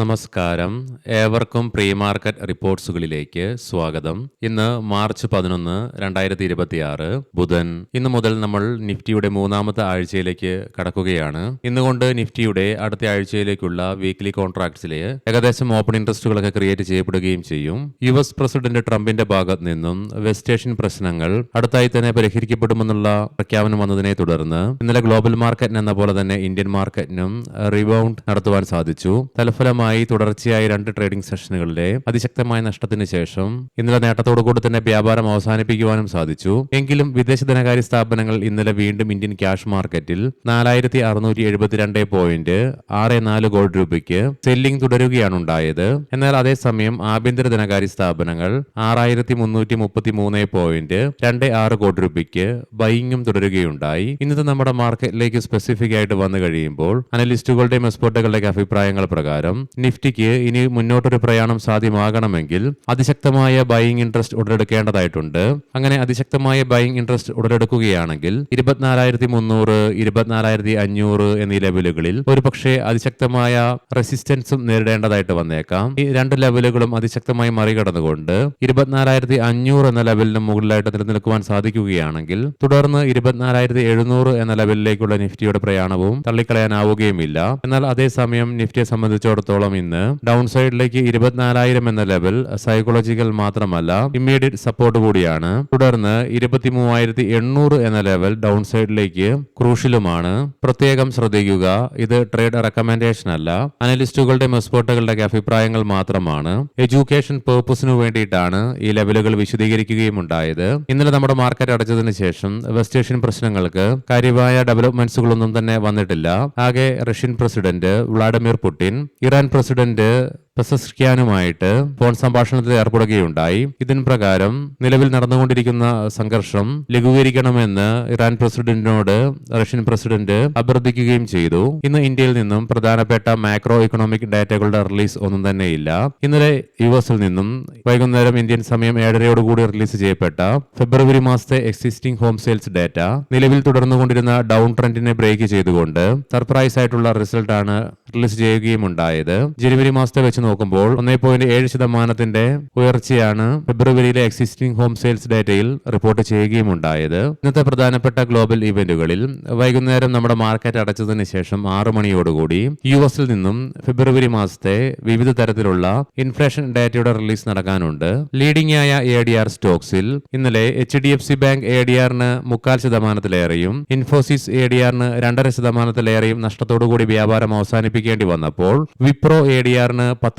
നമസ്കാരം. ഏവർക്കും pre market റിപ്പോർട്ട്സുകളിലേക്ക് സ്വാഗതം. ഇന്ന് മാർച്ച് 11, 2026 ബുധൻ. ഇന്നു മുതൽ നമ്മൾ നിഫ്റ്റിയുടെ മൂന്നാമത്തെ ആഴ്ചയിലേക്ക് കടക്കുകയാണ്. ഇന്നുകൊണ്ട് നിഫ്റ്റിയുടെ അടുത്ത ആഴ്ചയിലേക്കുള്ള വീക്ക്ലി കോൺട്രാക്ട്സിലെ ഏകദേശം ഓപ്പൺ ഇൻട്രസ്റ്റുകളൊക്കെ ക്രിയേറ്റ് ചെയ്യപ്പെടുകയും ചെയ്യും. US പ്രസിഡന്റ് ട്രംപിന്റെ ഭാഗത്ത് നിന്നും വെസ്റ്റ് ഏഷ്യൻ പ്രശ്നങ്ങൾ അടുത്തായി തന്നെ പരിഹരിക്കപ്പെടുമെന്നുള്ള പ്രഖ്യാപനം വന്നതിനെ തുടർന്ന് ഇന്നലെ ഗ്ലോബൽ മാർക്കറ്റിന് എന്ന പോലെ തന്നെ ഇന്ത്യൻ മാർക്കറ്റിനും റീബൗണ്ട് നടത്തുവാൻ സാധിച്ചു. തൽഫലമായി തുടർച്ചയായി 2 ട്രേഡിംഗ് സെഷനുകളിലെ അതിശക്തമായ നഷ്ടത്തിന് ശേഷം ഇന്നലെ നേട്ടത്തോടുകൂടി തന്നെ വ്യാപാരം അവസാനിപ്പിക്കുവാനും സാധിച്ചു. എങ്കിലും വിദേശ ധനകാര്യ സ്ഥാപനങ്ങൾ ഇന്നലെ വീണ്ടും ഇന്ത്യൻ ക്യാഷ് മാർക്കറ്റിൽ 4672.64 കോടി രൂപയ്ക്ക് സെല്ലിംഗ് തുടരുകയാണ് ഉണ്ടായത്. എന്നാൽ അതേസമയം ആഭ്യന്തര ധനകാര്യ സ്ഥാപനങ്ങൾ 6333.26 കോടി രൂപയ്ക്ക് ബൈയിങ്ങും തുടരുകയുണ്ടായി. ഇന്നത്തെ നമ്മുടെ മാർക്കറ്റിലേക്ക് സ്പെസിഫിക് ആയിട്ട് വന്നു കഴിയുമ്പോൾ അനലിസ്റ്റുകളുടെയും എക്സ്പെർട്ടുകളുടെയും അഭിപ്രായങ്ങൾ പ്രകാരം നിഫ്റ്റിക്ക് ഇനി മുന്നോട്ടൊരു പ്രയാണം സാധ്യമാകണമെങ്കിൽ അതിശക്തമായ ബൈയിങ് ഇൻട്രസ്റ്റ് ഉടലെടുക്കേണ്ടതായിട്ടുണ്ട്. അങ്ങനെ അതിശക്തമായ ബൈയിങ് ഇൻട്രസ്റ്റ് ഉടലെടുക്കുകയാണെങ്കിൽ 24,300, 24,500 എന്നീ ലെവലുകളിൽ ഒരു പക്ഷേ അതിശക്തമായ റെസിസ്റ്റൻസും നേരിടേണ്ടതായിട്ട് വന്നേക്കാം. ഈ 2 ലെവലുകളും അതിശക്തമായി മറികടന്നുകൊണ്ട് 24,500 എന്ന ലെവലിന് മുകളിലായിട്ട് നിലനിൽക്കുവാൻ സാധിക്കുകയാണെങ്കിൽ തുടർന്ന് 24,700 എന്ന ലെവലിലേക്കുള്ള നിഫ്റ്റിയുടെ പ്രയാണവും തള്ളിക്കളയാനാവുകയുമില്ല. എന്നാൽ അതേസമയം നിഫ്റ്റിയെ സംബന്ധിച്ചിടത്തോളം ഇന്ന് ഡൗൺ സൈഡിലേക്ക് 24,000 എന്ന ലെവൽ സൈക്കോളജിക്കൽ മാത്രമല്ല ഇമ്മീഡിയറ്റ് സപ്പോർട്ട് കൂടിയാണ്. തുടർന്ന് 23,800 എന്ന ലെവൽ ഡൗൺ സൈഡിലേക്ക് ക്രൂഷ്യലുമാണ്. പ്രത്യേകം ശ്രദ്ധിക്കുക, ഇത് ട്രേഡ് റെക്കമെൻഡേഷൻ അല്ല, അനലിസ്റ്റുകളുടെ എക്സ്പെർട്ടുകളുടെ അഭിപ്രായങ്ങൾ മാത്രമാണ്. എഡ്യൂക്കേഷൻ പേർപ്പസിനു വേണ്ടിയിട്ടാണ് ഈ ലെവലുകൾ വിശദീകരിക്കുകയും ഉണ്ടായത്. ഇന്നലെ നമ്മുടെ മാർക്കറ്റ് അടച്ചതിന് ശേഷം വെസ്റ്റ് ഏഷ്യൻ പ്രശ്നങ്ങൾക്ക് കാര്യമായ ഡെവലപ്മെന്റ്സുകളൊന്നും തന്നെ വന്നിട്ടില്ല. ആകെ Russian president Vladimir Putin Iran president പെസസ്കിയാനുമായിട്ട് ഫോൺ സംഭാഷണത്തിൽ ഏർപ്പെടുകയുണ്ടായി. ഇതിന് പ്രകാരം നിലവിൽ നടന്നുകൊണ്ടിരിക്കുന്ന സംഘർഷം ലഘൂകരിക്കണമെന്ന് ഇറാൻ പ്രസിഡന്റിനോട് റഷ്യൻ പ്രസിഡന്റ് അഭ്യർത്ഥിക്കുകയും ചെയ്തു. ഇന്ന് ഇന്ത്യയിൽ നിന്നും പ്രധാനപ്പെട്ട മാക്രോ ഇക്കണോമിക് ഡാറ്റകളുടെ റിലീസ് ഒന്നും തന്നെയില്ല. ഇന്നലെ യുഎസിൽ നിന്നും വൈകുന്നേരം ഇന്ത്യൻ സമയം 7:30 റിലീസ് ചെയ്യപ്പെട്ട ഫെബ്രുവരി മാസത്തെ എക്സിസ്റ്റിംഗ് ഹോം സെയിൽസ് ഡാറ്റ നിലവിൽ തുടർന്നുകൊണ്ടിരുന്ന ഡൗൺ ട്രെൻഡിനെ ബ്രേക്ക് ചെയ്തുകൊണ്ട് സർപ്രൈസ് ആയിട്ടുള്ള റിസൾട്ട് ആണ് റിലീസ് ചെയ്യുകയും ഉണ്ടായത്. ജനുവരി മാസത്തെ വെച്ച് നോക്കുമ്പോൾ 1.7% ഉയർച്ചയാണ് ഫെബ്രുവരിയിലെ എക്സിസ്റ്റിംഗ് ഹോം സെയിൽസ് ഡാറ്റയിൽ റിപ്പോർട്ട് ചെയ്യുകയും ഉണ്ടായത്. ഇന്നത്തെ പ്രധാനപ്പെട്ട ഗ്ലോബൽ ഇവന്റുകളിൽ വൈകുന്നേരം നമ്മുടെ മാർക്കറ്റ് അടച്ചതിന് ശേഷം 6 മണിയോടുകൂടി യുഎസിൽ നിന്നും ഫെബ്രുവരി മാസത്തെ വിവിധ തരത്തിലുള്ള ഇൻഫ്ലേഷൻ ഡാറ്റയുടെ റിലീസ് നടക്കാനുണ്ട്. ലീഡിംഗ് ആയ ADR സ്റ്റോക്സിൽ ഇന്നലെ HDFC ബാങ്ക് ADRന് 0.25%, ഇൻഫോസിസ് ADRന് 2.5%, നഷ്ടത്തോടുകൂടി വ്യാപാരം അവസാനിപ്പിക്കേണ്ടി വന്നപ്പോൾ വിപ്രോ ADRന് 10%,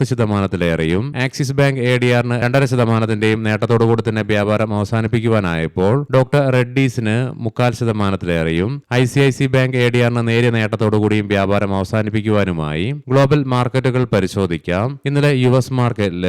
ആക്സിസ് ബാങ്ക് ADRന് 2.5% നേട്ടത്തോടുകൂടി തന്നെ വ്യാപാരം അവസാനിപ്പിക്കുവാനായപ്പോൾ ഡോക്ടർ റെഡ്ഡീസിന് 0.25%, ICICI ബാങ്ക് ADRന് നേരിയ നേട്ടത്തോടുകൂടിയും വ്യാപാരം അവസാനിപ്പിക്കുവാനുമായി. ഗ്ലോബൽ മാർക്കറ്റുകൾ പരിശോധിക്കാം. ഇന്നലെ US മാർക്കറ്റിൽ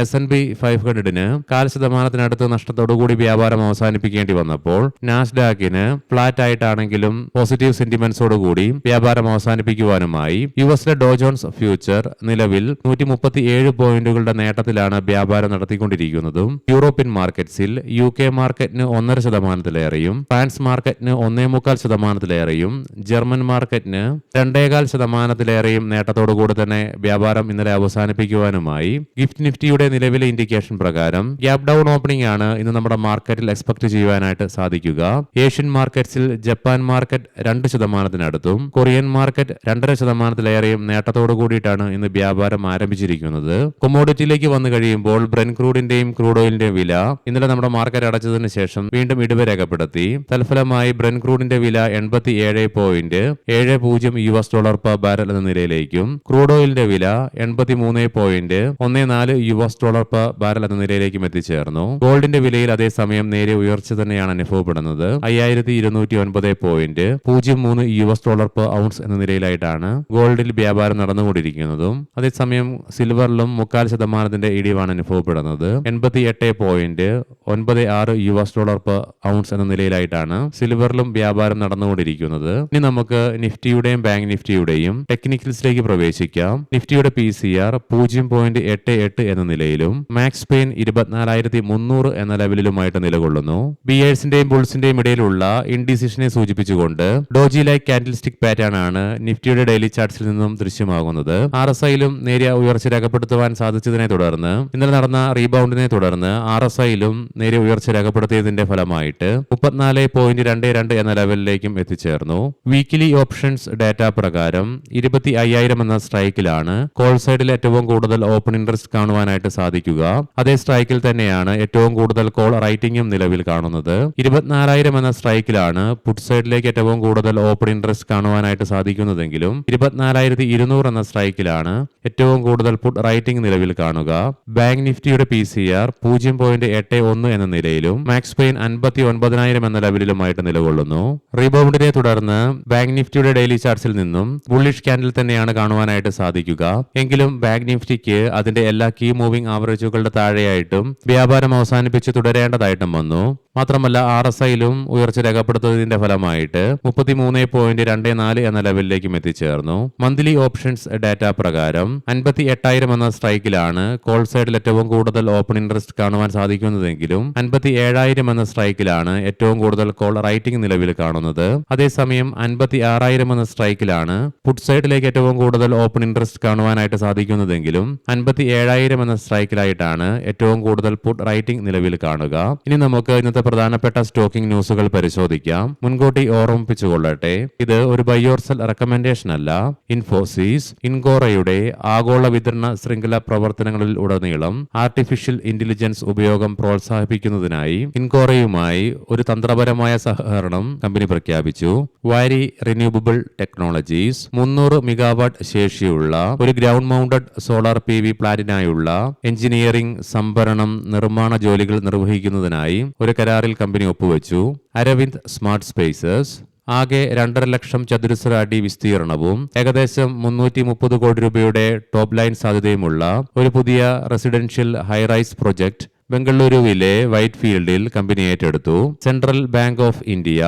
S&P 500ന് 0.5% നഷ്ടത്തോടുകൂടി വ്യാപാരം അവസാനിപ്പിക്കേണ്ടി വന്നപ്പോൾ നാസ്ഡാക്കിന് ഫ്ലാറ്റ് ആയിട്ടാണെങ്കിലും പോസിറ്റീവ് സെന്റിമെന്റ്സോടുകൂടി വ്യാപാരം അവസാനിപ്പിക്കുവാനുമായി. യുഎസിലെ ഡോ ജോൺസ് ഫ്യൂച്ചർ നിലവിൽ 137 പോയിന്റുകളുടെ നേട്ടത്തിലാണ് വ്യാപാരം നടത്തിക്കൊണ്ടിരിക്കുന്നതും. യൂറോപ്യൻ മാർക്കറ്റ്സിൽ UK മാർക്കറ്റിന് 1.5%, ഫ്രാൻസ് മാർക്കറ്റിന് 1.25%, ജർമ്മൻ മാർക്കറ്റിന് 2.25% നേട്ടത്തോടുകൂടി തന്നെ വ്യാപാരം ഇന്നലെ അവസാനിപ്പിക്കുവാനുമായി. ഗിഫ്റ്റ് നിഫ്റ്റിയുടെ നിലവിലെ ഇൻഡിക്കേഷൻ പ്രകാരം ഗ്യാപ് ഡൗൺ ഓപ്പണിംഗ് ആണ് ഇന്ന് നമ്മുടെ മാർക്കറ്റിൽ എക്സ്പെക്ട് ചെയ്യുവാനായിട്ട് സാധിക്കുക. ഏഷ്യൻ മാർക്കറ്റ്സിൽ ജപ്പാൻ മാർക്കറ്റ് 2%, കൊറിയൻ മാർക്കറ്റ് 2.5% നേട്ടത്തോടു കൂടിയിട്ടാണ് ഇന്ന് വ്യാപാരം ആരംഭിച്ചിരിക്കുന്നത്. കൊമോഡിറ്റിയിലേക്ക് വന്നു കഴിയുമ്പോൾ ബ്രെന്റ് ക്രൂഡിന്റെയും ക്രൂഡ് ഓയിലിന്റെ വില ഇന്നലെ നമ്മുടെ മാർക്കറ്റ് അടച്ചതിന് ശേഷം വീണ്ടും ഇടിവ് രേഖപ്പെടുത്തി. തൽഫലമായി ബ്രെന്റ് ക്രൂഡിന്റെ വില $87.70 പെർ ബാരൽ എന്ന നിലയിലേക്കും ക്രൂഡ് ഓയിലിന്റെ വില $83.14 പെർ ബാരൽ എന്ന നിലയിലേക്കും എത്തിച്ചേർന്നു. ഗോൾഡിന്റെ വിലയിൽ അതേസമയം നേരിയ ഉയർച്ച തന്നെയാണ് അനുഭവപ്പെടുന്നത്. $5,209.03 പെർ ഔൺസ് എന്ന നിലയിലായിട്ടാണ് ഗോൾഡിൽ വ്യാപാരം നടന്നുകൊണ്ടിരിക്കുന്നതും. അതേസമയം സിൽവറിലും 0.25% ഇടിവാണ് അനുഭവപ്പെടുന്നത്. $88.96 പെർ ഔൺസ് എന്ന നിലയിലായിട്ടാണ് സിൽവറിലും വ്യാപാരം നടന്നുകൊണ്ടിരിക്കുന്നത്. ഇനി നമുക്ക് നിഫ്റ്റിയുടെയും ബാങ്ക് നിഫ്റ്റിയുടെയും ടെക്നിക്കൽസിലേക്ക് പ്രവേശിക്കാം. നിഫ്റ്റിയുടെ PCR 0.88 എന്ന നിലയിലും മാക്സ് പെയിൻ 24,300 എന്ന ലെവലിലുമായിട്ട് നിലകൊള്ളുന്നു. ബിയേഴ്സിന്റെയും ബുൾസിന്റെയും ഇടയിലുള്ള ഇൻഡിസിഷനെ സൂചിപ്പിച്ചുകൊണ്ട് doji like candle stick pattern ആണ് നിഫ്റ്റിയുടെ ഡെയിലി ചാർട്ട്സിൽ നിന്നും ദൃശ്യമാകുന്നത്. RSIയിലും നേരിയ ഉയർച്ച രേഖപ്പെടുത്തുവാൻ സാധിച്ചതിനെ തുടർന്ന് ഇന്നലെ നടന്ന റീബൗണ്ടിനെ തുടർന്ന് RSIയിലും നേരിയ ഉയർച്ച രേഖപ്പെടുത്തിയതിന്റെ ഫലമായിട്ട് 34.22 എന്ന ലെവലിലേക്കും എത്തിച്ചേർന്നു. വീക്കിലി ഓപ്ഷൻസ് ഡാറ്റ പ്രകാരം 25,000 എന്ന സ്ട്രൈക്കിലാണ് കോൾ സൈഡിൽ ഏറ്റവും കൂടുതൽ ഓപ്പൺ ഇൻട്രസ്റ്റ് കാണുവാനായിട്ട് സാധിക്കുക. അതേ സ്ട്രൈക്കിൽ തന്നെയാണ് ഏറ്റവും കൂടുതൽ കോൾ റൈറ്റിംഗും നിലവിൽ കാണുന്നത്. 24,000 എന്ന സ്ട്രൈക്കിലാണ് പുട്ട് സൈഡിലേക്ക് ഏറ്റവും കൂടുതൽ ഓപ്പൺ ഇൻട്രസ്റ്റ് കാണുവാനായിട്ട് സാധിക്കുന്നതെങ്കിലും 24,200 എന്ന സ്ട്രൈക്കിലാണ് ഏറ്റവും കൂടുതൽ പുട്ട് റൈറ്റിംഗ് നിലവിൽ കാണുക. ബാങ്ക് നിഫ്റ്റിയുടെ PCR 0.81 എന്ന നിലയിലും മാക്സ് പെയിൻ 59,000 എന്ന ലെവലിലുമായിട്ട് നിലകൊള്ളുന്നു. റീബൗണ്ടിനെ തുടർന്ന് ബാങ്ക് നിഫ്റ്റിയുടെ ഡെയിലി ചാർട്ട്സിൽ നിന്നും ബുള്ളിഷ് ക്യാൻഡിൽ തന്നെയാണ് കാണുവാനായിട്ട് സാധിക്കുക. എങ്കിലും ബാങ്ക് നിഫ്റ്റിക്ക് അതിന്റെ എല്ലാ കീ മൂവിംഗ് ആവറേജുകളുടെ താഴെയായിട്ടും വ്യാപാരം അവസാനിപ്പിച്ച് തുടരേണ്ടതായിട്ടും വന്നു. മാത്രമല്ല RSIയിലും ഉയർച്ച രേഖപ്പെടുത്തുന്നതിന്റെ ഫലമായിട്ട് 33.24 എന്ന ലെവലിലേക്കും എത്തിച്ചേർന്നു. മന്ത്ലി ഓപ്ഷൻസ് ഡാറ്റ പ്രകാരം 58,000 എന്ന സ്ട്രൈക്കിലാണ് കോൾ സൈഡിൽ ഏറ്റവും കൂടുതൽ ഓപ്പൺ ഇൻട്രസ്റ്റ് കാണുവാൻ സാധിക്കുന്നതെങ്കിലും 57,000 എന്ന സ്ട്രൈക്കിലാണ് ഏറ്റവും കൂടുതൽ കോൾ റൈറ്റിംഗ് നിലവിൽ കാണുന്നത്. അതേസമയം 56,000 എന്ന സ്ട്രൈക്കിലാണ് പുട്ട് സൈഡിലേക്ക് ഏറ്റവും കൂടുതൽ ഓപ്പൺ ഇൻട്രസ്റ്റ് കാണുവാനായിട്ട് സാധിക്കുന്നതെങ്കിലും 57,000 എന്ന സ്ട്രൈക്കിലായിട്ടാണ് ഏറ്റവും കൂടുതൽ പുട്ട് റൈറ്റിംഗ് നിലവിൽ കാണുക. ഇനി നമുക്ക് ഇന്നത്തെ പ്രധാനപ്പെട്ട സ്റ്റോക്കിംഗ് ന്യൂസുകൾ പരിശോധിക്കാം. മുൻകൂട്ടി ഓർമ്മിപ്പിച്ചുകൊള്ളട്ടെ, ഇത് ഒരു ബൈ ഓർ സെൽ റെക്കമെൻഡേഷൻ അല്ല. ഇൻഫോസിസ്, ഇൻകോറയുടെ ആഗോള വിതരണ ശൃംഖല പ്രവർത്തനങ്ങളിൽ ഉടനീളം ആർട്ടിഫിഷ്യൽ ഇന്റലിജൻസ് ഉപയോഗം പ്രോത്സാഹിപ്പിക്കുന്നതിനായി ഇൻകോറയുമായി ഒരു തന്ത്രപരമായ സഹകരണം കമ്പനി പ്രഖ്യാപിച്ചു. വാരി റിന്യൂവബിൾ ടെക്നോളജീസ് 300 മെഗാവാട്ട് ശേഷിയുള്ള ഒരു ഗ്രൗണ്ട് മൗണ്ടഡ് സോളാർ PV പ്ലാന്റിനായുള്ള എഞ്ചിനീയറിംഗ്, സംഭരണം, നിർമ്മാണ ജോലികൾ നിർവഹിക്കുന്നതിനായി ഒരു കരാറിൽ കമ്പനി ഒപ്പുവെച്ചു. അരവിന്ദ് സ്മാർട്ട് സ്പേസസ് ആകെ 2.5 ലക്ഷം ചതുരശ്ര അടി വിസ്തീർണവും ഏകദേശം 330 കോടി രൂപയുടെ ടോപ്പ് ലൈൻ സാധ്യതയുമുള്ള ഒരു പുതിയ റെസിഡൻഷ്യൽ ഹൈറൈസ് പ്രൊജക്ട് ബംഗളൂരുവിലെ വൈറ്റ് ഫീൽഡിൽ കമ്പനി ഏറ്റെടുത്തു. സെൻട്രൽ ബാങ്ക് ഓഫ് ഇന്ത്യ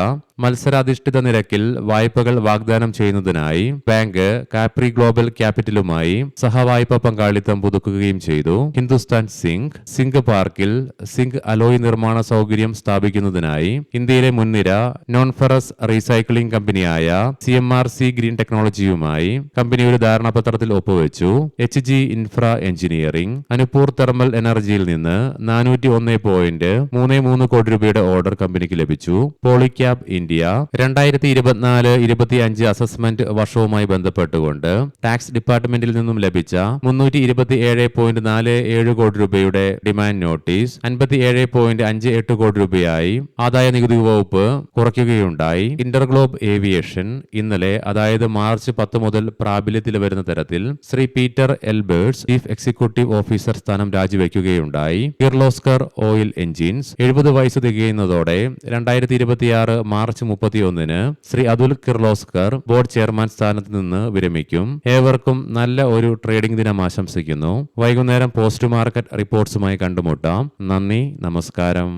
മത്സരാധിഷ്ഠിത നിരക്കിൽ വായ്പകൾ വാഗ്ദാനം ചെയ്യുന്നതിനായി ബാങ്ക് കാപ്രി ഗ്ലോബൽ ക്യാപിറ്റലുമായി സഹവായ്പ പങ്കാളിത്തം പുതുക്കുകയും ചെയ്തു. ഹിന്ദുസ്ഥാൻ സിങ്ക് പാർക്കിൽ സിങ്ക് അലോയ് നിർമ്മാണ സൗകര്യം സ്ഥാപിക്കുന്നതിനായി ഇന്ത്യയിലെ മുൻനിര നോൺ ഫെറസ് റീസൈക്ലിംഗ് കമ്പനിയായ CMRC ഗ്രീൻ ടെക്നോളജിയുമായി കമ്പനി ഒരു ധാരണാപത്രത്തിൽ ഒപ്പുവെച്ചു. HG infra engineering Anuppur thermal എനർജിയിൽ നിന്ന് 401.33 കോടി രൂപയുടെ ഓർഡർ കമ്പനിക്ക് ലഭിച്ചു. പോളിക്യാബ് ഇന്ത്യ 2024-25 അസസ്മെന്റ് വർഷവുമായി ബന്ധപ്പെട്ടുകൊണ്ട് ടാക്സ് ഡിപ്പാർട്ട്മെന്റിൽ നിന്നും ലഭിച്ച 327.47 കോടി രൂപയുടെ ഡിമാൻഡ് നോട്ടീസ് 57.58 കോടി രൂപയായി ആദായ നികുതി വകുപ്പ് കുറയ്ക്കുകയുണ്ടായി. ഇന്റർഗ്ലോബ് ഏവിയേഷൻ ഇന്നലെ, അതായത് മാർച്ച് 10 മുതൽ പ്രാബല്യത്തിൽ വരുന്ന തരത്തിൽ Shri Peter Elberts chief executive officer സ്ഥാനം രാജിവെക്കുകയുണ്ടായി. കിർലോസ്കർ ഓയിൽ എഞ്ചിൻസ് 70 വയസ്സ് തികയുന്നതോടെ 2026 March 31 Shri Atul Kirloskar board chairman സ്ഥാനത്ത് നിന്ന് വിരമിക്കും. ഏവർക്കും നല്ല ഒരു ട്രേഡിംഗ് ദിനം ആശംസിക്കുന്നു. വൈകുന്നേരം പോസ്റ്റ് മാർക്കറ്റ് റിപ്പോർട്ട്സുമായി കണ്ടുമുട്ടാം. നന്ദി, നമസ്കാരം.